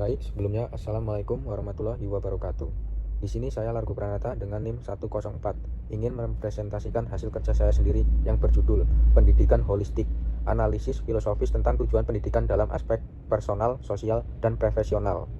Baik, sebelumnya Assalamualaikum warahmatullahi wabarakatuh. Di sini saya Largo Pranata dengan NIM 104 ingin mempresentasikan hasil kerja saya sendiri yang berjudul Pendidikan Holistik, Analisis Filosofis tentang Tujuan Pendidikan dalam Aspek Personal, Sosial, dan Profesional.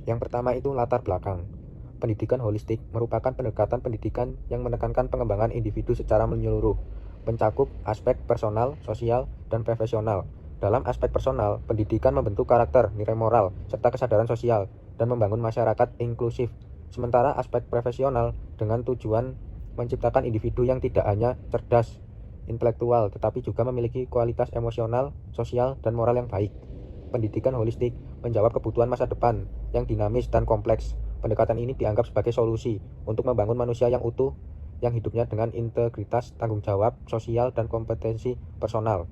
Yang pertama itu latar belakang. Pendidikan holistik merupakan pendekatan pendidikan yang menekankan pengembangan individu secara menyeluruh, mencakup aspek personal, sosial, dan profesional. Dalam aspek personal, pendidikan membentuk karakter, nilai moral, serta kesadaran sosial, dan membangun masyarakat inklusif. Sementara aspek profesional dengan tujuan menciptakan individu yang tidak hanya cerdas, intelektual, tetapi juga memiliki kualitas emosional, sosial, dan moral yang baik. Pendidikan holistik menjawab kebutuhan masa depan yang dinamis dan kompleks. Pendekatan ini dianggap sebagai solusi untuk membangun manusia yang utuh, yang hidupnya dengan integritas, tanggung jawab, sosial, dan kompetensi personal.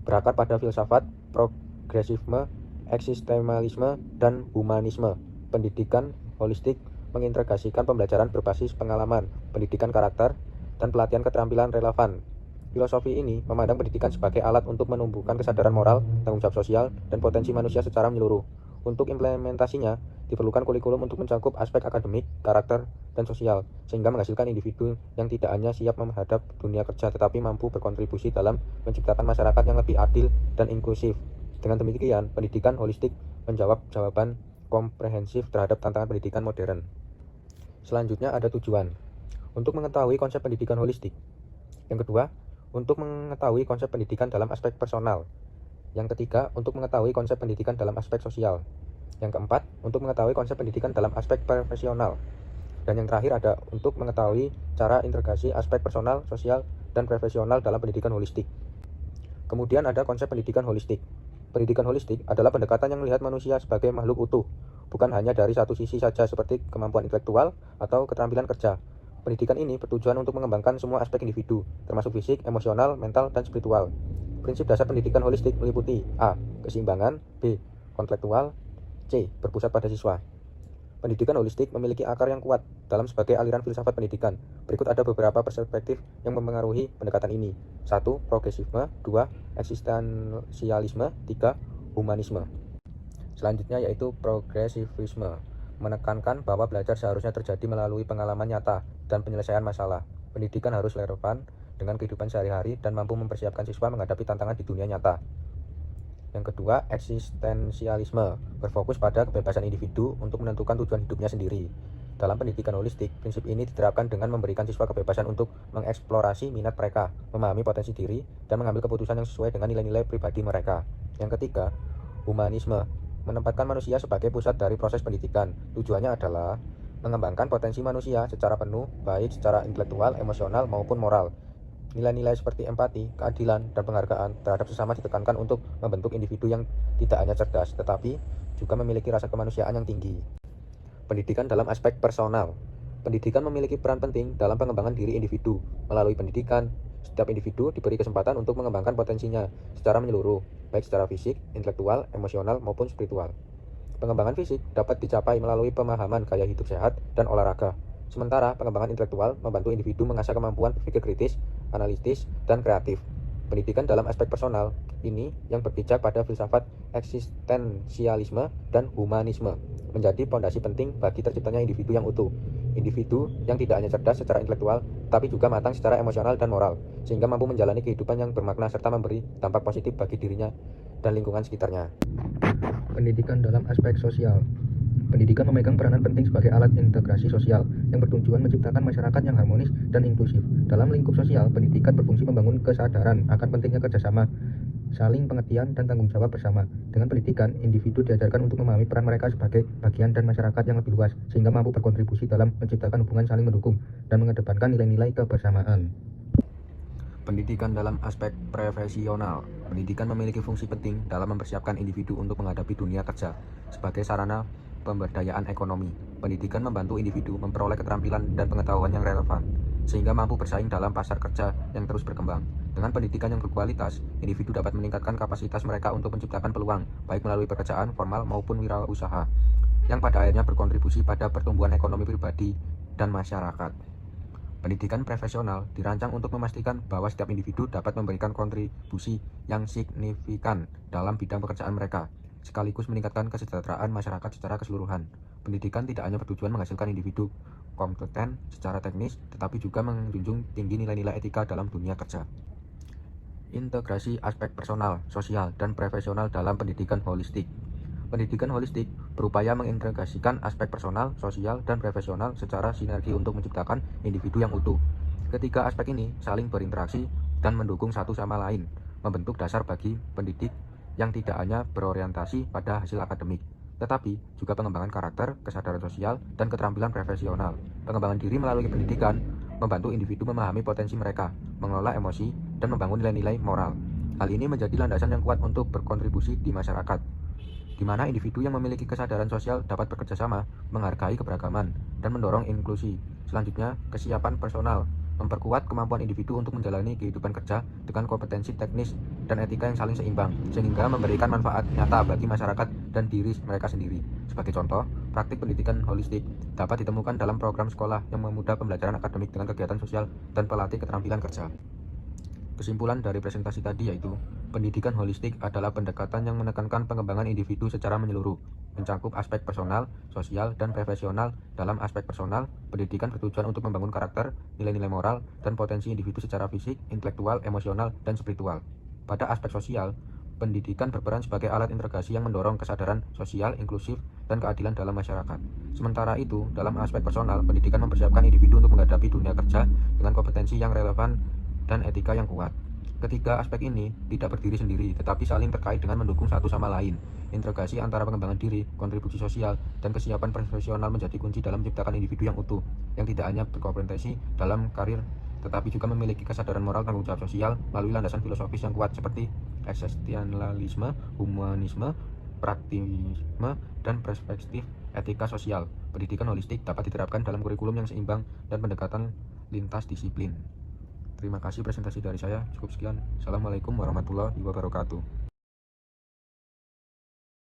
Berakar pada filsafat, progresisme, eksistensialisme, dan humanisme. Pendidikan holistik mengintegrasikan pembelajaran berbasis pengalaman, pendidikan karakter, dan pelatihan keterampilan relevan. Filosofi ini memandang pendidikan sebagai alat untuk menumbuhkan kesadaran moral, tanggung jawab sosial, dan potensi manusia secara menyeluruh. Untuk implementasinya, diperlukan kurikulum untuk mencakup aspek akademik, karakter, dan sosial, sehingga menghasilkan individu yang tidak hanya siap menghadap dunia kerja, tetapi mampu berkontribusi dalam menciptakan masyarakat yang lebih adil dan inklusif. Dengan demikian, pendidikan holistik menjawab jawaban komprehensif terhadap tantangan pendidikan modern. Selanjutnya ada tujuan. Untuk mengetahui konsep pendidikan holistik. Yang kedua, untuk mengetahui konsep pendidikan dalam aspek personal. Yang ketiga, untuk mengetahui konsep pendidikan dalam aspek sosial. Yang keempat, untuk mengetahui konsep pendidikan dalam aspek profesional. Dan yang terakhir ada untuk mengetahui cara integrasi aspek personal, sosial, dan profesional dalam pendidikan holistik. Kemudian ada konsep pendidikan holistik. Pendidikan holistik adalah pendekatan yang melihat manusia sebagai makhluk utuh, bukan hanya dari satu sisi saja seperti kemampuan intelektual atau keterampilan kerja. Pendidikan ini bertujuan untuk mengembangkan semua aspek individu, termasuk fisik, emosional, mental, dan spiritual. Prinsip dasar pendidikan holistik meliputi A. Keseimbangan, B. Kontekstual, C. Berpusat pada siswa. Pendidikan holistik memiliki akar yang kuat dalam sebagai aliran filsafat pendidikan. Berikut ada beberapa perspektif yang mempengaruhi pendekatan ini. 1. Progresisme, 2. Eksistensialisme, 3. Humanisme. Selanjutnya yaitu progresivisme, menekankan bahwa belajar seharusnya terjadi melalui pengalaman nyata dan penyelesaian masalah. Pendidikan harus relevan dengan kehidupan sehari-hari dan mampu mempersiapkan siswa menghadapi tantangan di dunia nyata. Yang kedua, eksistensialisme, berfokus pada kebebasan individu untuk menentukan tujuan hidupnya sendiri. Dalam pendidikan holistik, prinsip ini diterapkan dengan memberikan siswa kebebasan untuk mengeksplorasi minat mereka, memahami potensi diri, dan mengambil keputusan yang sesuai dengan nilai-nilai pribadi mereka. Yang ketiga, humanisme, menempatkan manusia sebagai pusat dari proses pendidikan. Tujuannya adalah mengembangkan potensi manusia secara penuh, baik secara intelektual, emosional, maupun moral. Nilai-nilai seperti empati, keadilan, dan penghargaan terhadap sesama ditekankan untuk membentuk individu yang tidak hanya cerdas, tetapi juga memiliki rasa kemanusiaan yang tinggi. Pendidikan dalam aspek personal. Pendidikan memiliki peran penting dalam pengembangan diri individu. Melalui pendidikan, setiap individu diberi kesempatan untuk mengembangkan potensinya secara menyeluruh, baik secara fisik, intelektual, emosional, maupun spiritual. Pengembangan fisik dapat dicapai melalui pemahaman gaya hidup sehat dan olahraga. Sementara pengembangan intelektual membantu individu mengasah kemampuan berpikir kritis, analitis, dan kreatif. Pendidikan dalam aspek personal ini yang berpijak pada filsafat eksistensialisme dan humanisme menjadi fondasi penting bagi terciptanya individu yang utuh. Individu yang tidak hanya cerdas secara intelektual, tapi juga matang secara emosional dan moral, sehingga mampu menjalani kehidupan yang bermakna serta memberi dampak positif bagi dirinya dan lingkungan sekitarnya. Pendidikan dalam aspek sosial. Pendidikan memegang peranan penting sebagai alat integrasi sosial yang bertujuan menciptakan masyarakat yang harmonis dan inklusif. Dalam lingkup sosial, pendidikan berfungsi membangun kesadaran akan pentingnya kerjasama, saling pengertian, dan tanggung jawab bersama. Dengan pendidikan, individu diajarkan untuk memahami peran mereka sebagai bagian dan masyarakat yang lebih luas, sehingga mampu berkontribusi dalam menciptakan hubungan saling mendukung dan mengedepankan nilai-nilai kebersamaan. Pendidikan dalam aspek profesional. Pendidikan memiliki fungsi penting dalam mempersiapkan individu untuk menghadapi dunia kerja sebagai sarana pemberdayaan ekonomi. Pendidikan membantu individu memperoleh keterampilan dan pengetahuan yang relevan, sehingga mampu bersaing dalam pasar kerja yang terus berkembang. Dengan pendidikan yang berkualitas, individu dapat meningkatkan kapasitas mereka untuk menciptakan peluang, baik melalui pekerjaan formal maupun wirausaha, yang pada akhirnya berkontribusi pada pertumbuhan ekonomi pribadi dan masyarakat. Pendidikan profesional dirancang untuk memastikan bahwa setiap individu dapat memberikan kontribusi yang signifikan dalam bidang pekerjaan mereka, sekaligus meningkatkan kesejahteraan masyarakat secara keseluruhan. Pendidikan tidak hanya bertujuan menghasilkan individu kompeten secara teknis, tetapi juga menjunjung tinggi nilai-nilai etika dalam dunia kerja. Integrasi aspek personal, sosial, dan profesional dalam pendidikan holistik. Pendidikan holistik berupaya mengintegrasikan aspek personal, sosial, dan profesional secara sinergi untuk menciptakan individu yang utuh. Ketiga aspek ini saling berinteraksi dan mendukung satu sama lain, membentuk dasar bagi pendidik yang tidak hanya berorientasi pada hasil akademik, tetapi juga pengembangan karakter, kesadaran sosial, dan keterampilan profesional. Pengembangan diri melalui pendidikan membantu individu memahami potensi mereka, mengelola emosi, dan membangun nilai-nilai moral. Hal ini menjadi landasan yang kuat untuk berkontribusi di masyarakat, di mana individu yang memiliki kesadaran sosial dapat bekerja sama, menghargai keberagaman, dan mendorong inklusi. Selanjutnya, kesiapan personal memperkuat kemampuan individu untuk menjalani kehidupan kerja dengan kompetensi teknis dan etika yang saling seimbang, sehingga memberikan manfaat nyata bagi masyarakat dan diri mereka sendiri. Sebagai contoh, praktik pendidikan holistik dapat ditemukan dalam program sekolah yang memudah pembelajaran akademik dengan kegiatan sosial dan pelatih keterampilan kerja. Kesimpulan dari presentasi tadi yaitu, pendidikan holistik adalah pendekatan yang menekankan pengembangan individu secara menyeluruh, mencakup aspek personal, sosial, dan profesional. Dalam aspek personal, pendidikan bertujuan untuk membangun karakter, nilai-nilai moral, dan potensi individu secara fisik, intelektual, emosional, dan spiritual. Pada aspek sosial, pendidikan berperan sebagai alat integrasi yang mendorong kesadaran sosial, inklusif, dan keadilan dalam masyarakat. Sementara itu, dalam aspek personal, pendidikan mempersiapkan individu untuk menghadapi dunia kerja dengan kompetensi yang relevan dan etika yang kuat. Ketiga aspek ini tidak berdiri sendiri, tetapi saling terkait dengan mendukung satu sama lain. Integrasi antara pengembangan diri, kontribusi sosial, dan kesiapan profesional menjadi kunci dalam menciptakan individu yang utuh, yang tidak hanya berkompetensi dalam karir, tetapi juga memiliki kesadaran moral, tanggung jawab sosial melalui landasan filosofis yang kuat seperti eksistensialisme, humanisme, praktisme, dan perspektif etika sosial. Pendidikan holistik dapat diterapkan dalam kurikulum yang seimbang dan pendekatan lintas disiplin. Terima kasih presentasi dari saya. Cukup sekian. Assalamualaikum warahmatullahi wabarakatuh.